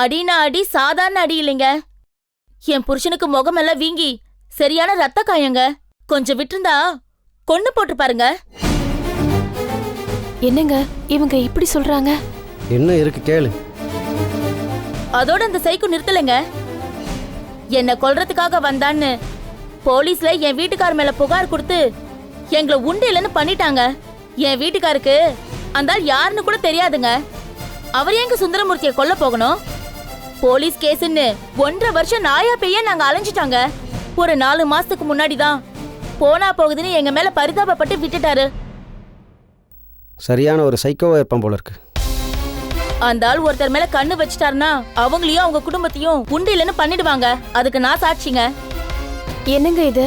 அடினா அடி சாதாரண அடி இல்லைங்க. என் புருஷனுக்கு முகமெல்லாம் வீங்கி சரியான ரத்த காயங்க. கொஞ்சம் விட்டுருந்தா கொன்னு போட்டு பாருங்க. என்னங்க இவங்க இப்படி சொல்றாங்க? என்ன இருக்கு கேளு. அதோட அந்த சைக்கு நிறுத்தலைங்க. என்ன கொல்றதுக்காக வந்தான்னு போலீஸ்ல என் வீட்டுக்கார மேல புகார் கொடுத்து எங்களை உண்டு இல்லைன்னு பண்ணிட்டாங்க. என் வீட்டுக்காருக்கு அந்த ஆள் யாருன்னு கூட தெரியாதுங்க. அவர் எங்க சுந்தரமூர்த்தியை கொல்ல போகணும்? போலீஸ் கேஸ்ன்னு 1.5 வருஷம் நாயா பெய்ய நாங்க அலைஞ்சிட்டாங்க. ஒரு 4 மாசத்துக்கு முன்னாடிதான் போனா போகுதுன்னு எங்க மேல பரிதாபப்பட்டு விட்டுட்டாரு. சரியான ஒரு சைக்கோவா இருப்பான் போல இருக்கு. அந்த ஆள் ஒருத்தர் மேல கண்ணு வச்சுட்டாருன்னா அவங்களையும் அவங்க குடும்பத்தையும் உண்டு இல்லைன்னு பண்ணிடுவாங்க. அதுக்கு நான் சாட்சிங்க. என்னங்க இது?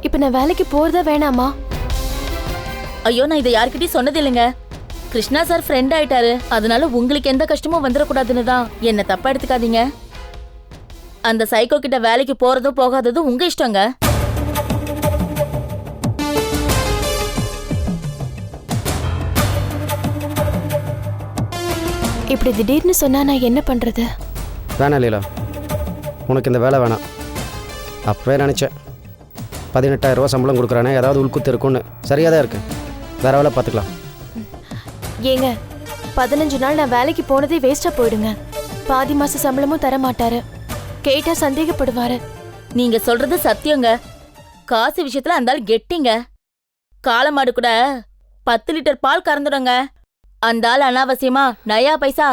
இப்ப நான் வேலைக்கு போறதா வேணாமா? ஐயோ, நான் இதை யார்கிட்டயும் சொன்னது இல்லைங்க. கிருஷ்ணா சார் ஃப்ரெண்ட் ஆயிட்டாரு. அதனால உங்களுக்கு எந்த கஷ்டமும் வந்துடக்கூடாதுன்னு தான். என்ன தப்பா எடுத்துக்காதீங்க. அந்த சைக்கோ கிட்ட வேலைக்கு போறதும் போகாததும் உங்க இஷ்டங்க. இப்படி திடீர்னு சொன்னா நான் என்ன பண்றது? வேணாம் லீலா, உனக்கு இந்த வேலை வேணாம். அப்பவே நினச்சேன் 18,000 ரூபா சம்பளம் கொடுக்குறானே, ஏதாவது உள்குத்து இருக்கும்னு. சரியாக தான் இருக்கு. வேற வேலை பார்த்துக்கலாம். ஏங்க 15 நாள் நான் வேலைக்கு போனதே வேஸ்டா போயிடுங்க. பாதி மாச சம்பளமும் தர மாட்டாரு. கேட்டா சந்தேகப்படுவாரு. நீங்க சொல்றது சத்தியங்க. காசு விஷயத்துல அந்த ஆள் கெட்டிங்க. காளமாடு கூட 10 லிட்டர் பால் கறந்துடுங்க. அந்த ஆள் அனாவசியமா நயா பைசா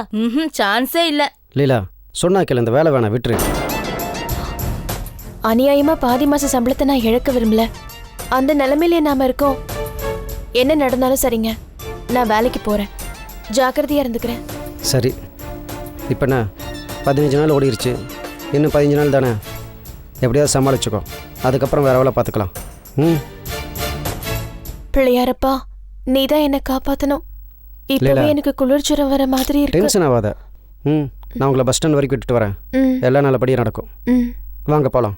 சான்ஸே இல்ல. லீலா சொன்னா கேளு, இந்த வேலை வேணாம், விட்டுரு. அநியாயமா பாதி மாச சம்பளத்தை நான் இழக்க விரும்பல. அந்த நிலைமையிலே நாம இருக்கோம். என்ன நடந்தாலும் சரிங்க, நான் வேலைக்கு போறேன். ஜாக்கிரதையா இருந்துக்கிறேன். சரி, இப்போ என்ன 15 நாள் ஓடிருச்சு. இன்னும் 15 நாள் தானே, எப்படியாவது சமாளிச்சுக்கோ. அதுக்கப்புறம் வேற வேலை பார்த்துக்கலாம். பிள்ளையாரப்பா, நீதான் என்னை காப்பாத்தணும். இப்பவே எனக்கு குளிர்ச்சுரம் வர மாதிரி இருக்கு. டென்ஷன் ஆகாத. நான் உங்களை பஸ் ஸ்டாண்ட் வரைக்கும் விட்டுட்டு வரேன். எல்லாம் நல்லபடியாக நடக்கும். வாங்க போகலாம்.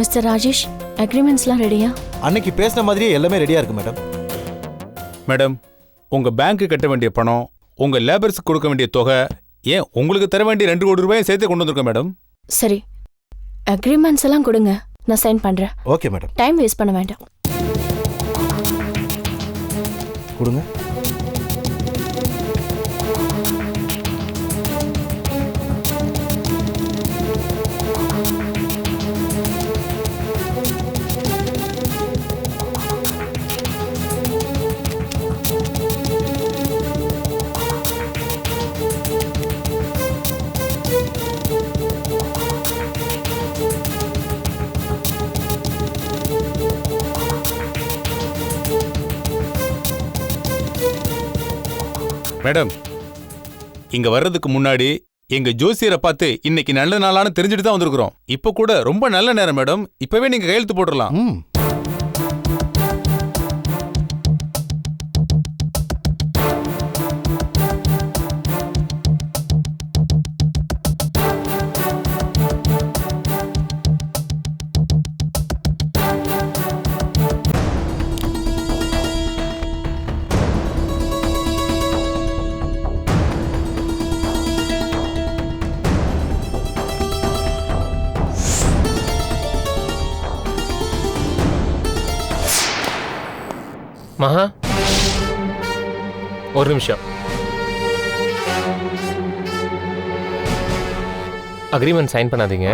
மிஸ்டர் ராஜேஷ், அக்ரிமெண்ட்ஸ்லாம் ரெடியா? அன்னைக்கு பேசின மாதிரியே எல்லாமே ரெடியா இருக்கு மேடம். மேடம், உங்க பேங்க்கு கட்ட வேண்டிய பணம், உங்க லேபர்ஸ்க்கு கொடுக்க வேண்டிய தொகை, ஏன் உங்களுக்கு தர வேண்டிய 2 கோடி ரூபாயும் சேர்த்து கொண்டு வந்திருக்கோம் மேடம். சரி, அக்ரிமெண்ட்ஸ் எல்லாம் கொடுங்க, நான் சைன் பண்றேன். Okay madam. டைம் வேஸ்ட் பண்ண வேண்டாம். கொடுங்க. மேடம், இங்க வர்றதுக்கு முன்னாடி எங்க ஜோசியரை பார்த்து இன்னைக்கு நல்ல நாளான்னு தெரிஞ்சுட்டு தான் வந்திருக்கிறோம். இப்ப கூட ரொம்ப நல்ல நேரம் மேடம். இப்பவே நீங்க கையெழுத்து போட்டுடலாம். மகா, ஒரு நிமிஷம். அக்ரிமெண்ட் சைன் பண்ணாதீங்க.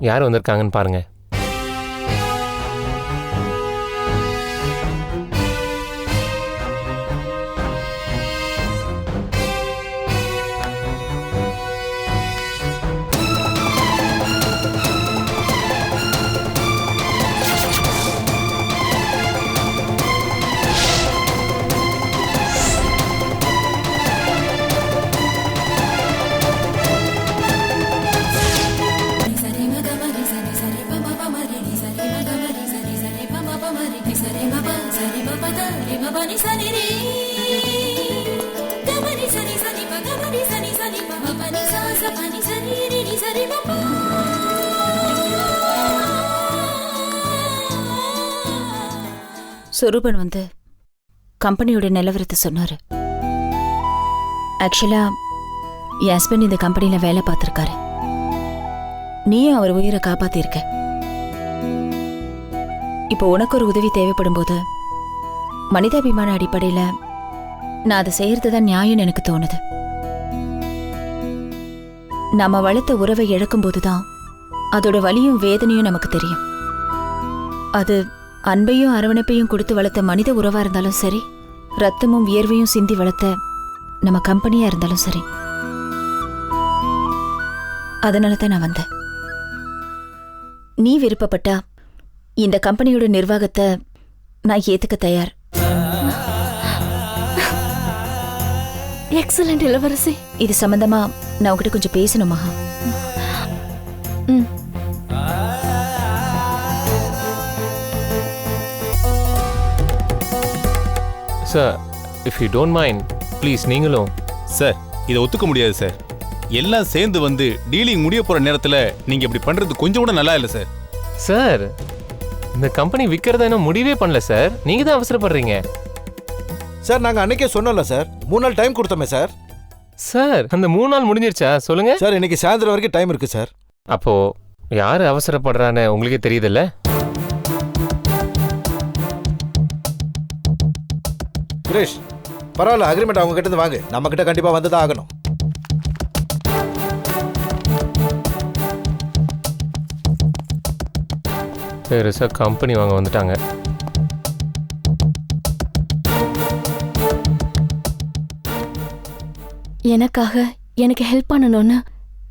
யார் வந்திருக்காங்கன்னு பாருங்க. சொரூபன் வந்து கம்பெனியோட நிலவரத்தை சொன்னாரு. ஆக்சுவலா என் ஹஸ்பண்ட் இந்த கம்பெனில வேலை பார்த்திருக்காரு. நீயும் அவர் உயிரை காப்பாத்திருக்க. இப்போ உனக்கு ஒரு உதவி தேவைப்படும் போது மனிதாபிமான அடிப்படையில நான் அதை செய்யறது தான் நியாயம்னு எனக்கு தோணுது. நாம வளர்த்த உறவை இழக்கும் போதுதான் அதோட வலியும் வேதனையும் நமக்கு தெரியும். அது அன்பையும் அரவணைப்பையும் கொடுத்து வளர்த்த மனித உறவா இருந்தாலும் சரி, ரத்தமும் வியர்வையும் சிந்தி வளர்த்த நம்ம கம்பெனியா இருந்தாலும் சரி. அதனால தான் நான் வந்தேன். நீ விருப்பப்பட்டா இந்த கம்பெனியோட நிர்வாகத்தை நான் ஏத்துக்க தயார். எக்ஸலண்ட் இளவரசி. இது சம்பந்தமா நான் உங்ககிட்ட கொஞ்சம் பேசணும் மகா. Sir, if you don't mind please நீங்களும். சார், இதை ஒத்துக்க முடியாது சார். எல்லாம் சேர்ந்து வந்து டீலிங் முடிய போற நேரத்துல நீங்க இப்படி பண்றது கொஞ்சம் கூட நல்லா இல்லை சார். சார், இந்த கம்பெனி விற்கிறத இன்னும் முடிவே பண்ணல சார். நீங்க தான் அவசரப்படுறீங்க. சார் நாங்கள் அன்னைக்கே சொன்னோம்ல சார், 3 நாள் டைம் கொடுத்தோமே சார். சார், அந்த 3 நாள் முடிஞ்சிருச்சா சொல்லுங்க. சார் இன்னைக்கு சாயந்தரம் வரைக்கும் டைம் இருக்கு சார். அப்போ யாரு அவசரப்படுறான்னு உங்களுக்கே தெரியுதுல்ல. சுரேஷ், பரவாயில்ல, அக்ரிமெண்ட் அவங்க கிட்ட இருந்து வாங்க. நம்ம கிட்ட கண்டிப்பா வந்து தான் ஆகணும். பெருசா கம்பெனி வாங்க வந்துட்டாங்க. எனக்காக எனக்கு ஹெல்ப் பண்ணணும்னு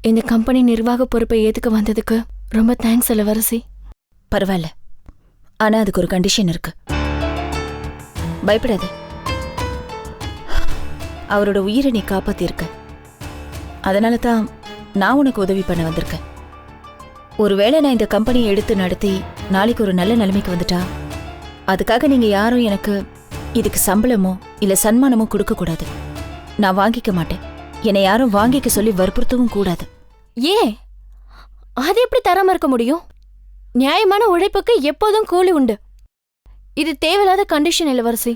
இந்த கம்பெனி நிர்வாக பொறுப்பை ஏத்துக்க வந்ததுக்கு ரொம்ப தேங்க்ஸ் இளவரசி. பரவாயில்ல, ஆனா அதுக்கு ஒரு கண்டிஷன் இருக்கு. பயப்படாத. அவரோட உயிரை நீ காப்பாத்திருக்க. அதனால தான் நான் உனக்கு உதவி பண்ண வந்திருக்கேன். ஒருவேளை நான் இந்த கம்பெனியை எடுத்து நடத்தி நாளைக்கு ஒரு நல்ல நிலைமைக்கு வந்துட்டா, அதுக்காக நீங்க யாரும் எனக்கு இதுக்கு சம்பளமோ இல்ல சன்மானமோ கொடுக்க கூடாது. நான் வாங்கிக்க மாட்டேன். என்னை யாரும் வாங்கிக்க சொல்லி வற்புறுத்தவும் கூடாது. ஏன் அது எப்படி தராம இருக்க முடியும்? நியாயமான உழைப்புக்கு எப்போதும் கூலி உண்டு. இது தேவையில்லாத கண்டிஷன் இளவரசி.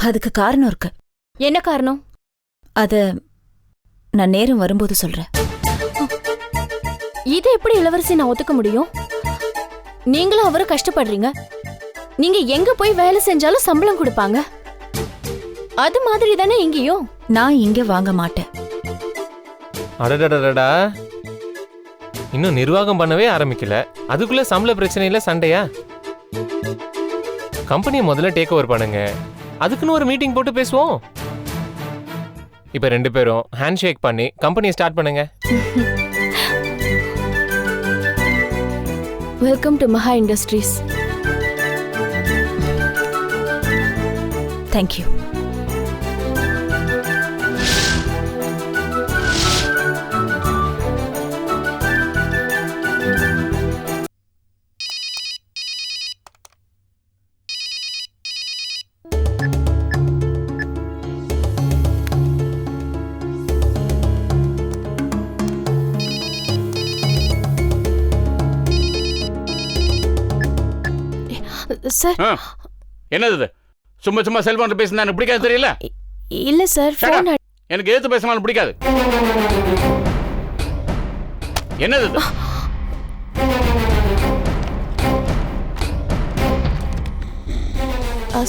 அதுக்கு காரணம் இருக்கு. என்ன காரணம்? அத நான் நேரம் வரும்போது சொல்றேன். இது எப்படி இளவரசி நான் ஒத்துக்க முடியும்? நீங்களும் அவரும் கஷ்டப்படுறீங்க. நீங்க எங்க போய் வேலை செஞ்சாலும் சம்பளம் கொடுப்பாங்க. அது மாதிரி தானே இங்கேயும். நான் இங்க வாங்க மாட்டேன். அடடடடா, இன்னும் நிர்வாகம் பண்ணவே ஆரம்பிக்கல, அதுக்குள்ள சம்பள பிரச்சனையில சண்டையா? கம்பெனியை முதல்ல டேக் ஓவர் பண்ணுங்க, அதுக்குன்னு ஒரு மீட்டிங் போட்டு பேசுவோம். இப்ப 2 பேரும் ஹேண்ட் ஷேக் பண்ணி கம்பெனியை ஸ்டார்ட் பண்ணுங்க. வெல்கம் டு மகா இண்டஸ்ட்ரீஸ். தேங்க்யூ. சார், என்னது சும்மா சும்மா செல்போன்ல பேசினா எனக்கு பிடிக்காது தெரியல. இல்ல சார், போன் எனக்கு எதுக்கு பேசினாலும் பிடிக்காது. என்னது இது?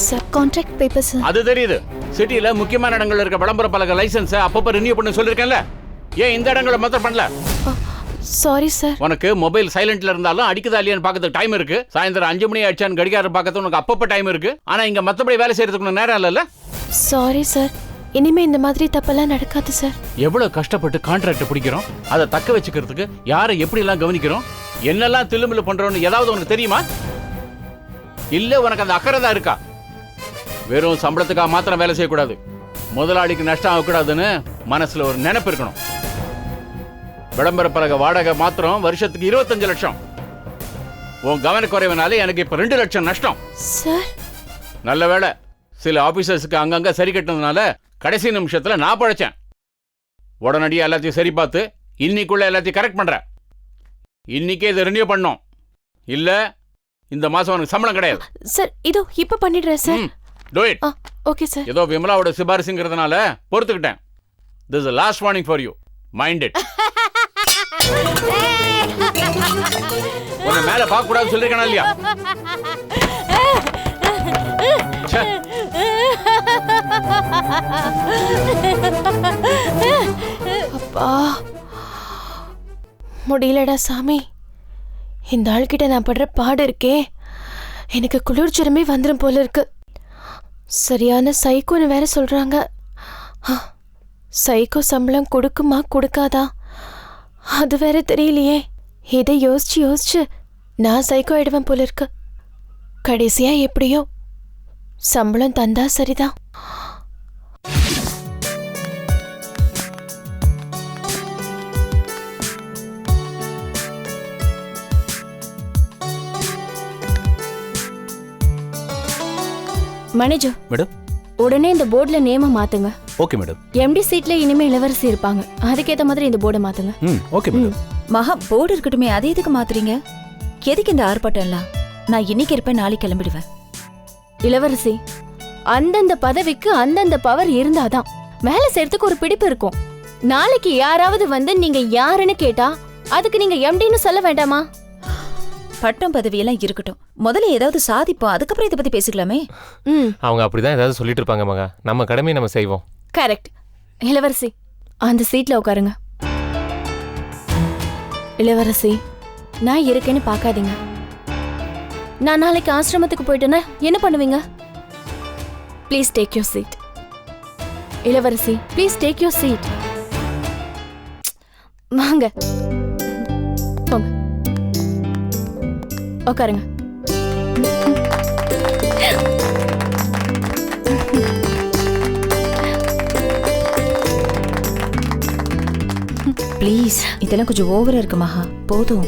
Sir contract papers. அது தெரியுது. சிட்டில முக்கியமான இடங்கள்ல இருக்க விளம்பர பலக லைசன்ஸ் அப்பப்ப ரினியூ பண்ண சொல்லிருக்கேன்ல. ஏன் இந்த இடங்களை மாத்திரம் பண்ணல? Sorry sir. உனக்கு மொபைல் சைலண்ட்ல இருந்தாலும் அடிக்குதா இல்லையான்னு பார்க்கறதுக்கு டைம் இருக்கு. சாயந்தரம் 5 மணி ஆயிடுச்சான்னு கடிகாரம் பார்க்கறது உனக்கு அப்பப்ப டைம் இருக்கு. ஆனா இங்க மத்தபடி வேலை செய்யறதுக்கு நேரம் இல்லைல்ல. சாரி சார், இனிமே இந்த மாதிரி தப்பெல்லாம் நடக்காது சார். எவ்வளவு கஷ்டப்பட்டு கான்ட்ராக்ட் பிடிக்கிறோம், அதை தக்க வச்சுக்கிறதுக்கு யாரை எப்படி எல்லாம் கவனிக்கிறோம், என்னெல்லாம் தில்லுமில்லு பண்றோம்னு ஏதாவது உனக்கு தெரியுமா? இல்ல உனக்கு அந்த அக்கறை தான் இருக்கா? வெறும் சம்பளத்துக்காக மாத்திரம் வேலை செய்யக்கூடாது, முதலாளிக்கு நஷ்டம் ஆகக்கூடாதுன்னு மனசுல ஒரு நினைப்பு இருக்கணும். விளம்பர பலக வாடகை மாத்திரம் வருஷத்துக்கு 25 லட்சம். உன் கவனக்குறைவனால எனக்கு இப்ப 2 லட்சம் நஷ்டம். சார் நல்ல வேளை சில ஆபீசர்ஸுக்கு அங்கங்க சரி கட்டினதுனால கடைசி நிமிஷத்துல நான் பழைச்சேன். உடனடியாக எல்லாத்தையும் சரி பார்த்து இன்னைக்குள்ள எல்லாத்தையும் கரெக்ட் பண்றேன். இன்னைக்கே இதை ரினியூ பண்ணோம், இல்ல இந்த மாசம் உனக்கு சம்பளம் கிடையாது. சார் இதோ இப்ப பண்ணிடுறேன் sir. Do it. Okay sir. ஏதோ விமலாவோட சிபாரிசுங்கிறதுனால பொறுத்துக்கிட்டேன். This is the last warning for you. Mind it. உன்னை மேல பார்க்க கூடாதுன்னு சொல்லிருக்கேனா இல்லையா? ச்சே. அப்பா முடியலடா சாமி. இந்த ஆள்கிட்ட நான் படுற பாடு இருக்கே, எனக்கு குளிர்ச்சிரமே வந்துடும் போல இருக்கு. சரியான சைக்கோன்னு வேற சொல்றாங்க. சைக்கோ சம்பளம் கொடுக்குமா கொடுக்காதா அது வேற தெரியலையே. இதை யோசிச்சு யோசிச்சு நான் சைக்கோ ஆயிடுவேன் போல இருக்கு. கடைசியா எப்படியோ சம்பளம் தந்தா சரிதான். Manager madam. உடனே இந்த போர்டுல நேம மாத்துங்க. Okay madam. எம்டி சீட்ல இனிமே இளவரசி இருப்பாங்க, அதுக்கேத்த மாதிரி இந்த போர்டை மாத்துங்க. Okay madam. மகா போர்டு இருக்கட்டுமே, அதை எதுக்கு மாத்துறீங்க? எதுக்கு இந்த ஆர்ப்பாட்டம் எல்லாம்? நான் இன்னைக்கு இருப்பேன், நாளைக்கு கிளம்பிடுவேன். இளவரசி, அந்தந்த பதவிக்கு அந்தந்த பவர் இருந்தாதான் வேலை செய்யறதுக்கு ஒரு பிடிப்பு இருக்கும். நாளைக்கு யாராவது வந்து நீங்க யாருன்னு கேட்டா அதுக்கு நீங்க எம்டின்னு சொல்ல வேண்டாமா? பட்டம் பதவியெல்லாம் இருக்கட்டும், முதல்ல ஏதாவது சாதிப்போம், அதுக்கப்புறம் இதை பத்தி பேசிக்கலாமே. அவங்க அப்படிதான் ஏதாவது சொல்லிட்டு இருப்பாங்க மகா. நம்ம கடமையை நம்ம செய்வோம். கரெக்ட். இளவரசி, அந்த சீட்ல உட்காருங்க. இளவரசி, நான் இருக்கேன்னு பார்க்காதீங்க. நான் நாளைக்கு ஆசிரமத்துக்கு போயிட்டேன்னா என்ன பண்ணுவீங்க? Please take your seat. இளவரசி, ப்ளீஸ் டேக் யூர் சீட். வாங்க, போங்க, உட்காருங்க. ப்ளீஸ், இதெல்லாம் கொஞ்சம் ஓவரா இருக்கு மகா, போதும்.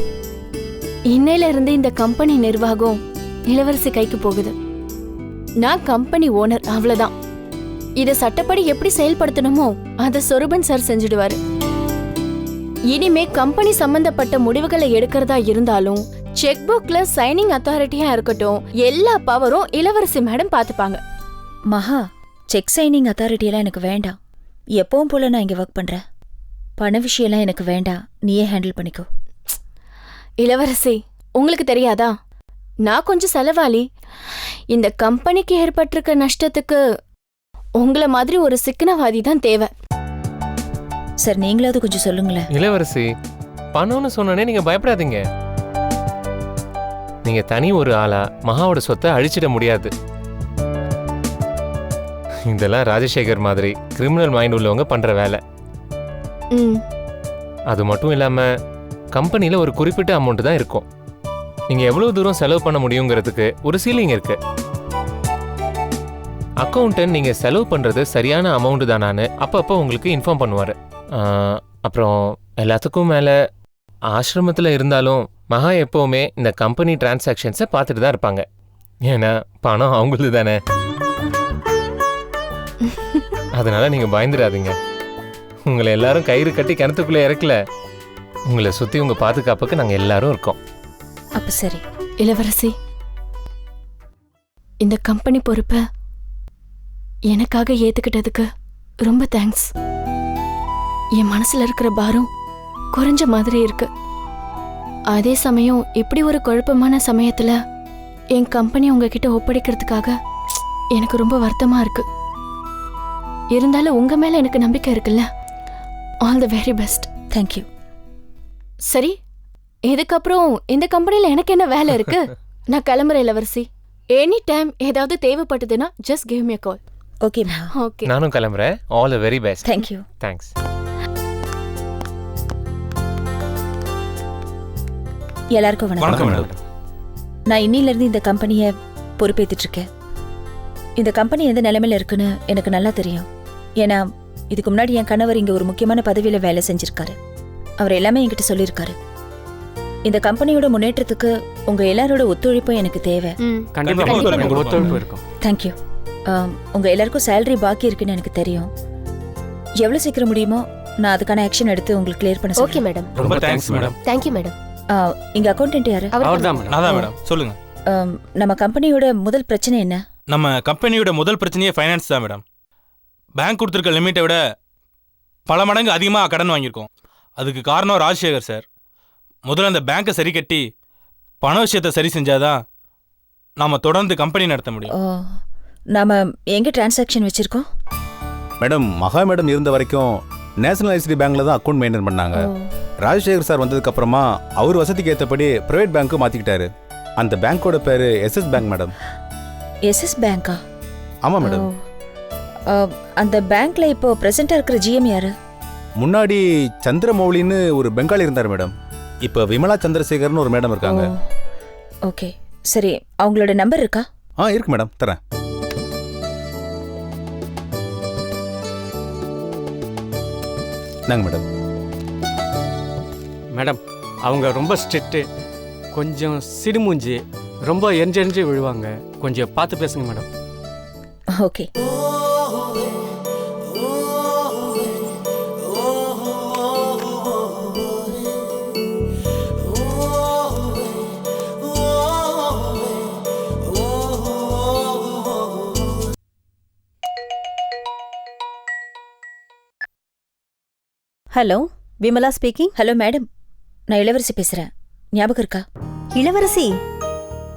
இன்னையில இருந்து இந்த கம்பெனி நிர்வாகம் இளவரசி கைக்கு போகுது. நான் கம்பெனி ஓனர், அவ்வளவுதான். இத சட்டப்படி எப்படி செயல்படுத்தணுமோ அத சொரூபன் சார் செஞ்சுடுவாரு. இனிமே கம்பெனி சம்பந்தப்பட்ட முடிவுகளை எடுக்கிறதா இருந்தாலும் செக் புக்ல சைனிங் அத்தாரிட்டியா இருக்கட்டும், எல்லா பவரும் இளவரசி மேடம் பாத்துப்பாங்க. மகா, செக் சைனிங் அத்தாரிட்டி எல்லாம் எனக்கு வேண்டாம். எப்பவும் போல நான் இங்க ஒர்க் பண்றேன். பண விஷயம்லாம் எனக்கு வேண்டாம், நீயே ஹேண்டில் பண்ணிக்கோ. இளவரசி, உங்களுக்கு தெரியாதா, நான் கொஞ்சம் செலவாளி. இந்த கம்பெனிக்கு ஏற்பட்டிருக்க நஷ்டத்துக்கு உங்களை மாதிரி ஒரு சிக்கனவாதி தான் தேவை. சார், நீங்களாவது கொஞ்சம் சொல்லுங்களேன். இளவரசி, பணம்னு சொன்னோடனே நீங்க பயப்படாதீங்க. நீங்க தனி ஒரு ஆளா மகாவோட சொத்தை அழிச்சிட முடியாது. இதெல்லாம் ராஜசேகர் மாதிரி கிரிமினல் மைண்ட் உள்ளவங்க பண்ற வேலை. அது மட்டும் இல்லாம கம்பெனில ஒரு குறிப்பிட்ட அமௌண்ட் தான் இருக்கும். நீங்க எவ்வளவு தூரம் செலவு பண்ண முடியுங்கிறதுக்கு ஒரு சீலிங் இருக்கு. அக்கௌண்டன்ட் நீங்க செலவு பண்றது சரியான அமௌண்ட் தானான்னு அப்பப்போ உங்களுக்கு இன்ஃபார்ம் பண்ணுவாரு. அப்புறம் எல்லாத்துக்கும் மேல ஆசிரமத்தில் இருந்தாலும் மகா எப்பவுமே இந்த கம்பெனி டிரான்சாக்ஷன்ஸை பார்த்துட்டு தான் இருப்பாங்க. ஏன்னா பணம் அவங்களுக்கு தானே. அதனால நீங்க பயந்துடாதீங்க. உங்களை எல்லாரும் கயிறு கட்டி கிணத்துக்குள்ள இறக்கல. உங்களை சுத்தி உங்க பாதுகாப்புக்கு நாங்க எல்லாரும் இருக்கோம். அப்ப சரி. இளவரசி, இந்த கம்பெனி பொறுப்பை எனக்காக ஏத்துக்கிட்டதுக்கு ரொம்ப தேங்க்ஸ். என் மனசுல இருக்கிற பாரம் குறைஞ்ச மாதிரி இருக்கு. அதே சமயம் இப்படி ஒரு குழப்பமான சமயத்துல என் கம்பெனி உங்ககிட்ட ஒப்படைக்கிறதுக்காக எனக்கு ரொம்ப வருத்தமா இருக்கு. இருந்தாலும் உங்க மேல எனக்கு நம்பிக்கை இருக்குல்ல. All the very best. Thank you. சரி, இதுக்கப்புறம் இந்த கம்பெனில எனக்கு என்ன வேலை இருக்கு? நான் கிளம்புறேன் இளவரசி. எனி டைம் ஏதாவது தேவைப்பட்டதுன்னா just give me a call. Okay மா. ஓகே. நானும் கிளம்புறேன். All the very best. Thank you. Thanks. எல்லாருக்கும் வணக்கம். நான் இன்னிலிருந்து இந்த கம்பெனியை பொறுப்பேற்றுட்டு இருக்கேன். இந்த கம்பெனி எந்த நிலைமையில இருக்குன்னு எனக்கு நல்லா தெரியும். ஏன்னா இதுக்கு முன்னாடி என் கணவர் இங்க ஒரு முக்கியமான பதவியில வேலை செஞ்சிருக்காரு. அவர் எல்லாமே என்கிட்ட சொல்லியிருக்காரு. இந்த கம்பெனியோட முன்னேற்றத்துக்கு உங்க எல்லாரோட ஒத்துழைப்பும் எனக்கு தேவை. கண்டிப்பா ஒத்துழைப்பு இருக்கும். தேங்க்யூ. உங்க எல்லாருக்கும் சேலரி பாக்கி இருக்குன்னு எனக்கு தெரியும். எவ்வளவு சீக்கிரம் முடியுமோ நான் அதுக்கான ஆக்ஷன் எடுத்து உங்களுக்கு கிளியர் பண்ண ஓகே மேடம். ரொம்ப தேங்க்ஸ் மேடம். Thank you madam. இங்க அக்கௌண்டன்ட் யாரு? அவர்தான் மேடம். அதான் மேடம். சொல்லுங்க. நம்ம கம்பெனியோட முதல் பிரச்சனை என்ன? நம்ம கம்பெனியோட முதல் பிரச்சனையே ஃபைனான்ஸ் தான் மேடம். பேங்க் கொடுத்துருக்க லிமிட்டை விட பல மடங்கு அதிகமாக கடன் வாங்கியிருக்கோம். அதுக்கு காரணம் ராஜசேகர் சார். முதல்ல அந்த பேங்க்கை சரி கட்டி பண விஷயத்தை சரி செஞ்சாதான் நாம் தொடர்ந்து கம்பெனி நடத்த முடியும். நாம எங்க டிரான்சாக்ஷன் வச்சிருக்கோம்? மேடம், மகா மேடம் இருந்த வரைக்கும் நேஷனலைஸ்டு பேங்க்ல தான் அக்கௌண்ட் மெயின்டைன் பண்ணாங்க. ராஜசேகர் சார் வந்ததுக்கு அப்புறமா அவர் வசதிக்கு ஏற்றபடி பிரைவேட் பேங்க்கு மாத்திக்கிட்டாரு. அந்த பேங்கோட பேரு எஸ்எஸ் பேங்க் மேடம். எஸ்எஸ் பேங்கா? ஆமா மேடம். அந்த பேங்க்ல இப்போ பிரசன்டா இருக்கிற ஜிஎம் யாரு? முன்னாடி சந்திரமௌலின்னு ஒரு பெங்காலி இருந்தார் மேடம். இப்போ விமலா சந்திரசேகர்னு ஒரு மேடம் இருக்காங்க. ஓகே, சரி. அவங்களோட நம்பர் இருக்கா? இருக்கு மேடம், தரேன். நாங்க மேடம். மேடம், அவங்க ரொம்ப ஸ்ட்ரிக்ட்டு, கொஞ்சம் சிடுமூஞ்சி, ரொம்ப எரிஞ்செறிஞ்சு விழுவாங்க. கொஞ்சம் பார்த்து பேசுங்க madam. Okay. Hello, Vimala speaking. Hello madam, நான் இளவரசி பேசுறேன். ஞாபகம் இருக்கா? இளவரசி?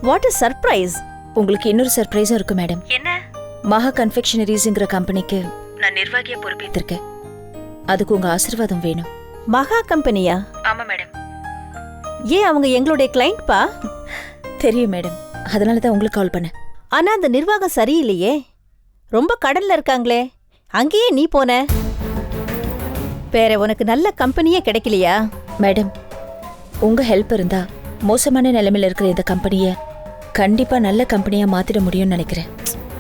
What is surprise? உங்களுக்கு இன்னொரு சர்ப்ரைஸும் இருக்கு மேடம். என்ன? மகா கன்ஃபெக்ஷனரிஸ்ங்கிற கம்பெனிக்கு நான் நிர்வாகியா பொறுப்பேற்றிருக்கேன். அதுக்கு உங்க ஆசீர்வாதம் வேணும். மகா கம்பெனியா? ஆமா மேடம். ஏன் அவங்க எங்களுடைய கிளைண்ட் பா? தெரியும் மேடம், அதனால தான் உங்களுக்கு கால் பண்ணேன். ஆனா அந்த நிர்வாகம் சரியில்லையே. ரொம்ப கடல்ல இருக்காங்களே, அங்கேயே நீ போன. வேற உனக்கு நல்ல கம்பெனியே கிடைக்கலையா? மேடம், உங்க ஹெல்ப் இருந்தா மோசமான நிலைமையில இருக்கிற இந்த கம்பெனியை கண்டிப்பா நல்ல கம்பெனியா மாத்திட முடியும்னு நினைக்கிறேன்.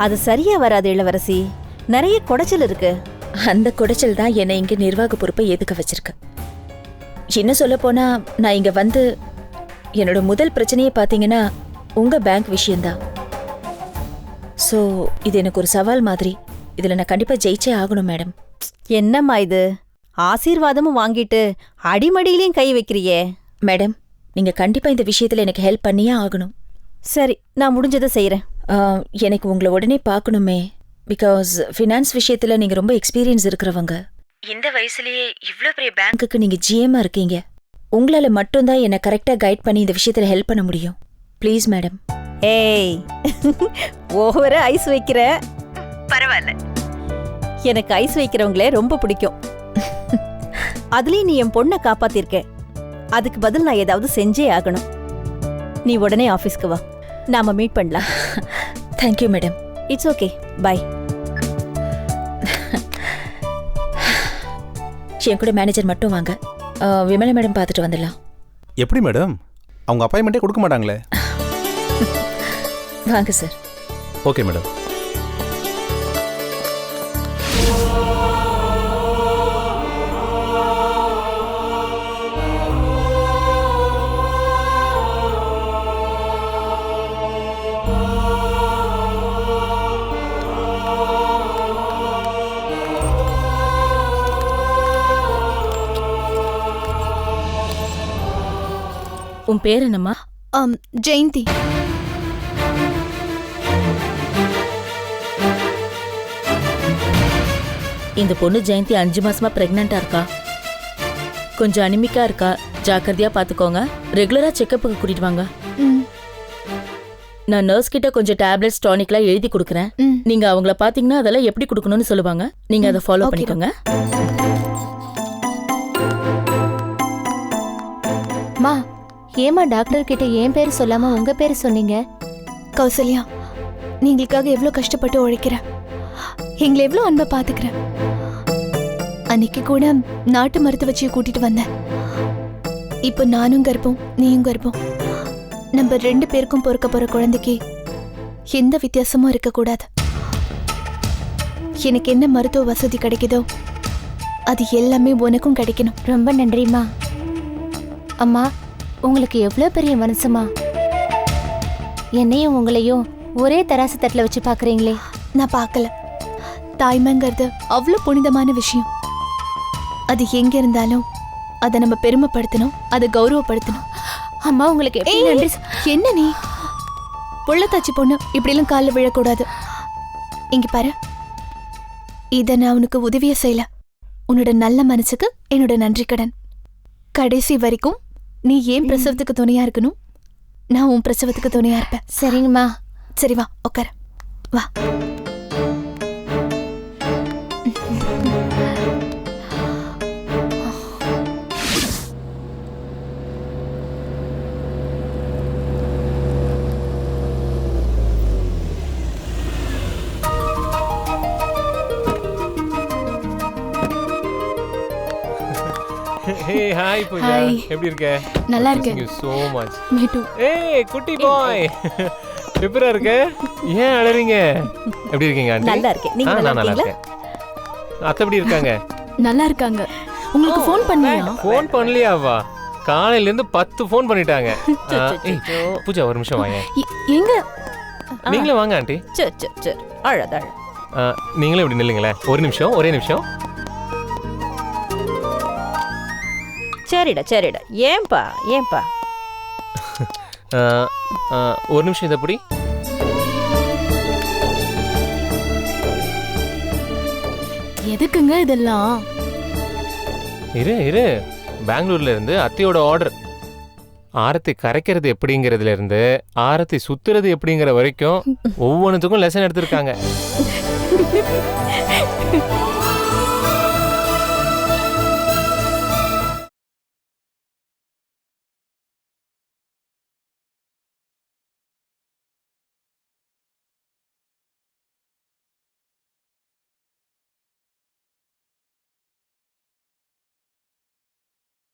அது சரியா வராது இளவரசி. நிறைய குடைச்சல் இருக்கு. அந்த குடைச்சல் தான் என்னை இங்க நிர்வாக பொறுப்பை ஏத்துக்க வச்சிருக்கு. என்ன சொல்ல போனா, நான் இங்க வந்து என்னோட முதல் பிரச்சனையை பாத்தீங்கன்னா உங்க பேங்க் விஷயம்தான். ஸோ இது எனக்கு ஒரு சவால் மாதிரி. இதுல நான் கண்டிப்பா ஜெயிச்சே ஆகணும் மேடம். என்னம்மா இது, ஆசீர்வாதமும் வாங்கிட்டு அடிமடியிலையும் கை வைக்கிறியே? மேடம், நீங்க கண்டிப்பா இந்த விஷயத்துல எனக்கு ஹெல்ப் பண்ணியே ஆகணும். சரி, நான் முடிஞ்சதை செய்யறேன். எனக்கு உங்களை உடனே பார்க்கணுமே. பிகாஸ் ஃபினான்ஸ் விஷயத்துல நீங்க ரொம்ப எக்ஸ்பீரியன்ஸ் இருக்கிறவங்க. இந்த வயசுலயே இவ்வளோ பெரிய பேங்க்குக்கு நீங்க ஜிஎம்மா இருக்கீங்க. உங்களால மட்டும்தான் என்னை கரெக்டா கைட் பண்ணி இந்த விஷயத்துல ஹெல்ப் பண்ண முடியும். Please madam. ஏய், ஓவர ஐஸ் வைக்கிற. பரவாயில்ல, எனக்கு ஐஸ் வைக்கிறவங்களே ரொம்ப பிடிக்கும். அதுலயும் நீ என் பொண்ணை காப்பாத்திருக்க. அதுக்கு பதில் நான் ஏதாவது செஞ்சே ஆகணும். நீ உடனே ஆபீஸ்க்கு வா, நாம மீட் பண்ணலாம். Thank you madam. It's okay, bye. என் கூட மேனேஜர் மட்டும் வாங்க. விமலா மேடம் பார்த்துட்டு வந்துடலாம். எப்படி மேடம்? அவங்க அப்பாயின்மெண்ட்டே கொடுக்க மாட்டாங்களே. வாங்க சார். Okay madam. உன் பேர் என்னம்மா? ஜெயந்தி. இந்த பொண்ணு ஜெயந்தி 5 மாசமா பிரெக்னண்டா இருக்கா. கொஞ்சம் அனிமிக்கா இருக்கா. ஜாக்கிரதையா பாத்துக்கோங்க. ரெகுலரா செக்கப்புக்கு கூட்டிட்டு வாங்க. நான் நர்ஸ் கிட்ட கொஞ்சம் டேப்லெட்ஸ் டானிக்லாம் எழுதி கொடுக்குறேன். நீங்க அவங்கள பாத்தீங்கன்னா அதெல்லாம் எப்படி கொடுக்கணும்னு சொல்லுவாங்க. நீங்க அதை ஃபாலோ பண்ணிக்கோங்க. மா, ஏமா டாக்டர் கிட்ட என் பேர் சொல்லாம உங்க பேர் சொன்னீங்க? கௌசல்யா, நீங்களுக்காக எவ்வளவு கஷ்டப்பட்டு உழைக்கிறேன். எங்களை எவ்வளவு அன்பா பாத்துக்கிறேன். அன்னைக்கு கூட நாட்டு மருத்துவ வச்சு கூட்டிட்டு வந்தேன். இப்போ நானும் கர்ப்பம், நீயும் கர்ப்பம். நம்ம 2 பேருக்கும் பொறுக்க போற குழந்தைக்கு எந்த வித்தியாசமும் இருக்கக்கூடாது. எனக்கு என்ன மருத்துவ வசதி கிடைக்குதோ அது எல்லாமே உனக்கும் கிடைக்கணும். ரொம்ப நன்றிம்மா. அம்மா, உங்களுக்கு எவ்வளோ பெரிய மனசுமா. என்னையும் உங்களையும் ஒரே தராசு தட்டில் வச்சு பார்க்குறீங்களே. நான் பார்க்கல. தாய்மைங்கிறது அவ்வளோ புனிதமான விஷயம். அது எங்க இருந்தாலும் அதை நம்ம பெருமைப்படுத்தணும், அதை கௌரவப்படுத்தணும். அம்மா உங்களுக்கு எப்படி நன்றி என்ன நீ புள்ளத்தாச்சி பொண்ணு இப்படிலாம் காலில் விழக்கூடாது. இங்க பாரு, இதை நான் உனக்கு உதவிய செய்யல. உன்னோட நல்ல மனசுக்கு என்னோட நன்றி கடன். கடைசி வரைக்கும் நீ ஏன் பிரசவத்துக்கு துணையா இருக்கணும், நான் உன் பிரசவத்துக்கு துணையா இருப்பேன். சரிங்கம்மா. சரி வா உட்கார வா. Hey hi Pooja, Hi. எப்படி இருக்க? நல்லா இருக்கேன். Thank you so much. Me too. ஏய் குட்டி பாய், எப்படிடா இருக்க? ஏன் அழறீங்க? எப்படி இருக்கீங்க ஆண்டி? நல்லா இருக்கேன். நீங்க நல்லா நான் நல்லா இருக்கீங்களா? இருக்கேன். அத்தை எப்படி இருக்காங்க? நல்லா இருக்காங்க. உங்களுக்கு ஃபோன் பண்ணியா? ஃபோன் பண்ணலையாவா? காலையில இருந்து 10 ஃபோன் பண்ணிட்டாங்க. ஏய், பூஜா ஒரு நிமிஷம் வாங்க. எங்க? நீங்களே வாங்க ஆண்டி. சரி சரி சரி, அழாத அழ. நீங்களே இப்படி நில்லுங்களேன். ஒரு நிமிஷம், ஒரே நிமிஷம். சரிடா சரிடா, ஏன்பா ஏன்பா? ஒரு நிமிஷம் இதை அப்படி. எதுக்குங்க இதெல்லாம்? இரு இரு, பெங்களூர்ல இருந்து அத்தையோட ஆர்டர். ஆரத்தி கரைக்கிறது எப்படிங்கிறதுல இருந்து ஆரத்தி சுத்துறது எப்படிங்கிற வரைக்கும் ஒவ்வொன்றுத்துக்கும் லெசன் எடுத்திருக்காங்க.